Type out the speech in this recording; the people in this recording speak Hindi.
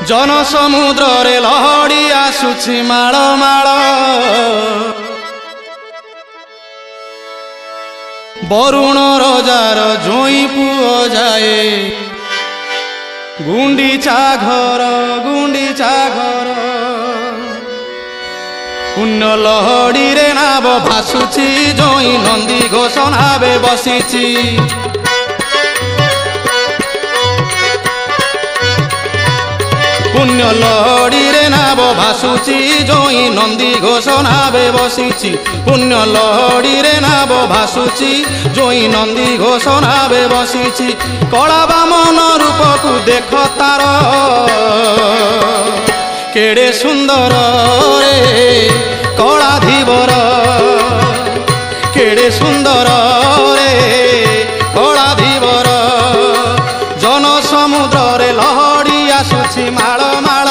जन समुद्र रे लहड़ी आसुछि माळ माळ बरुण रजार जोई पुओ जाए गुंडीचा घर पुण्य लहड़ी रे नाव भासुछि जोई नंदी घोष नावे बसिछि पुण्य लहड़ी रे नाव भासुछि जोई नंदी घोष नावे बसिछि पुण्य लहड़ी रे नाव भासुछि जोई नंदी घोष नावे बसिछि कला बामन रूप को देख तार केड़े सुंदर रे कला धीवर केड़े सुंदर रे कला धीवर जन समुद्र रे लहड़ी आसुछि माळ माळ